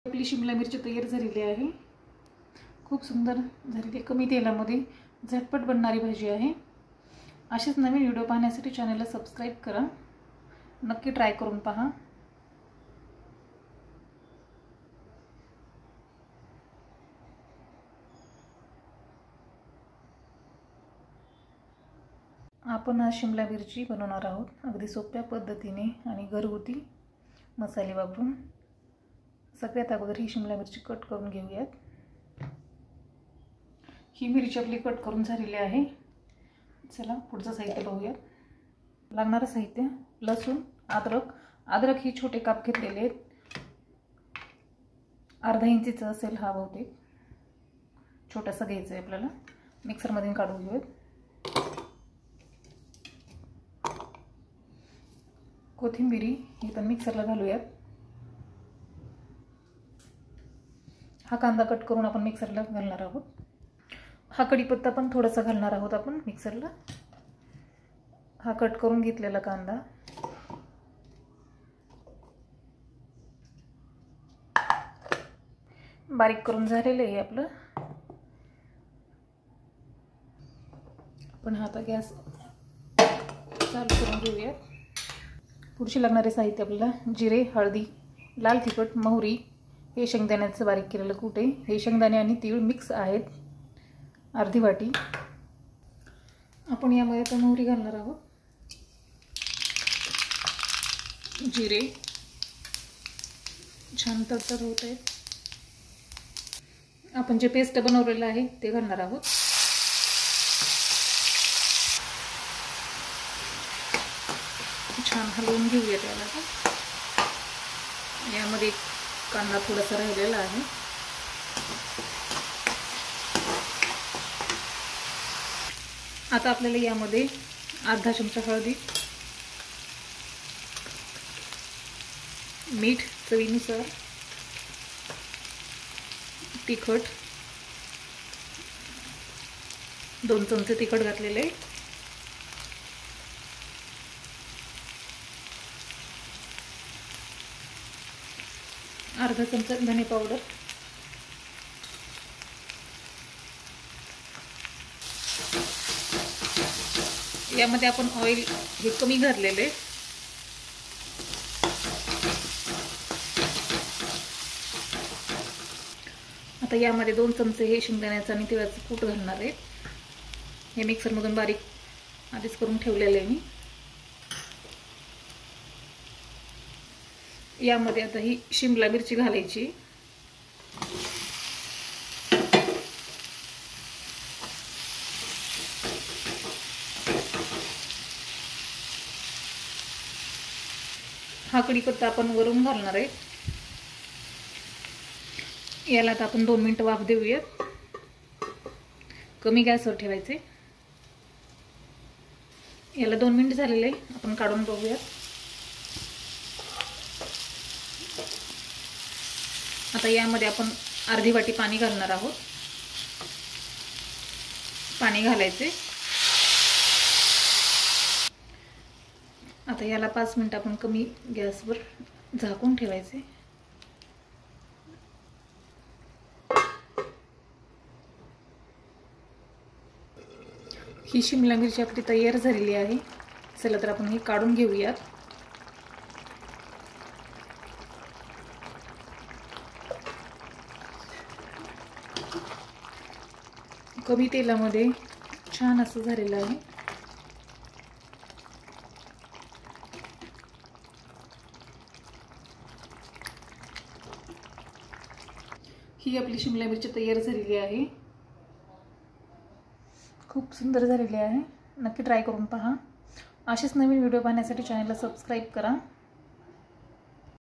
आपली शिमला मिरची तयार झालेली आहे। खूप सुंदर झालेली, कमी तेलामध्ये झटपट बनणारी भाजी आहे। असेच नवीन व्हिडिओ पाहण्यासाठी चॅनलला सबस्क्राइब करा, नक्की ट्राय करून पहा। आपण आज शिमला मिरची बनवणार आहोत, अगदी सोप्या पद्धतीने आणि घरगुती मसाले वापरून। सगळ्यात अगोदर ही शिमला मिरची कट करून घेऊयात। ही मिरची आपली कट करून झालेली आहे। चला पुढचं साहित्य पाहूया। लागणारे साहित्य: लसूण, अद्रक ही छोटे काप घेतलेले आहेत। अर्धा इंचीचा असेल हा बहुतेक, छोटासा घ्यायचा आहे आपल्याला। मिक्सर मधून काढून घेऊयात। कोथिंबीर ही पण मिक्सरला घालूयात। हा कांदा कट करून आपण मिक्सरला घालणार आहोत। हा कढीपत्ता पण थोडासा घालणार आहोत आपण मिक्सरला। हा कट करून घेतलेला कांदा, बारीक करून झालेलं आहे आपलं। आपण हा आता गॅस चालू करून घेऊया। पुढचे लागणारे साहित्य आपल्याला: जिरे, हळदी, लाल तिखट, मोहरी, हे शेंगदाण्याचं बारीक केलेलं कूट आहे। हे शेंगदाणे आणि तीळ मिक्स आहेत, अर्धी वाटी। आपण यामध्ये आता मोहरी घालणार आहोत। जिरे छान तडतड होत आहे। आपण जे पेस्ट बनवलेलं आहे ते घालणार आहोत। छान हलवून घेऊया त्याला। यामध्ये कांदा थोडासा राहिलेला आहे। आता आपल्याला यामध्ये अर्धा चमचा हळदी, मीठ चवीनुसार, तिखट 2 चमचे तिखट घातलेले, अर्धा चमचा धने पावडर, यामध्ये आपण ऑइल हे कमी घातलेले। आता यामध्ये 2 चमचे हे शेंगदाण्याचं आणि तिळाचं कूट घालणार आहे। हे मिक्सर मधून बारीक आधीच करून ठेवलेले आहे मी। यामध्ये आता ही शिमला मिरची घालायची। हा कढीपत्ता आपण वरून घालणार आहे। याला आता आपण 2 मिनिटं वाफ देऊयात। कमी गॅसवर ठेवायचे। याला 2 मिनिट झालेले, आपण काढून बघूयात। आता यामध्ये आपण अर्धी वाटी पाणी घालणार आहोत। पाणी घालायचे। आता याला 5 मिनिट आपण कमी गॅसवर झाकून ठेवायचे। ही शिमला मिरची आपली तयार झालेली आहे। चला तर आपण ही काढून घेऊयात। कमी तेलामध्ये छान असं झालेलं आहे। ही आपली शिमला मिरची तयार झालेली आहे। खूप सुंदर झालेली आहे, नक्की ट्राय करून पहा। असेच नवीन व्हिडिओ पाहण्यासाठी चॅनलला सबस्क्राइब करा।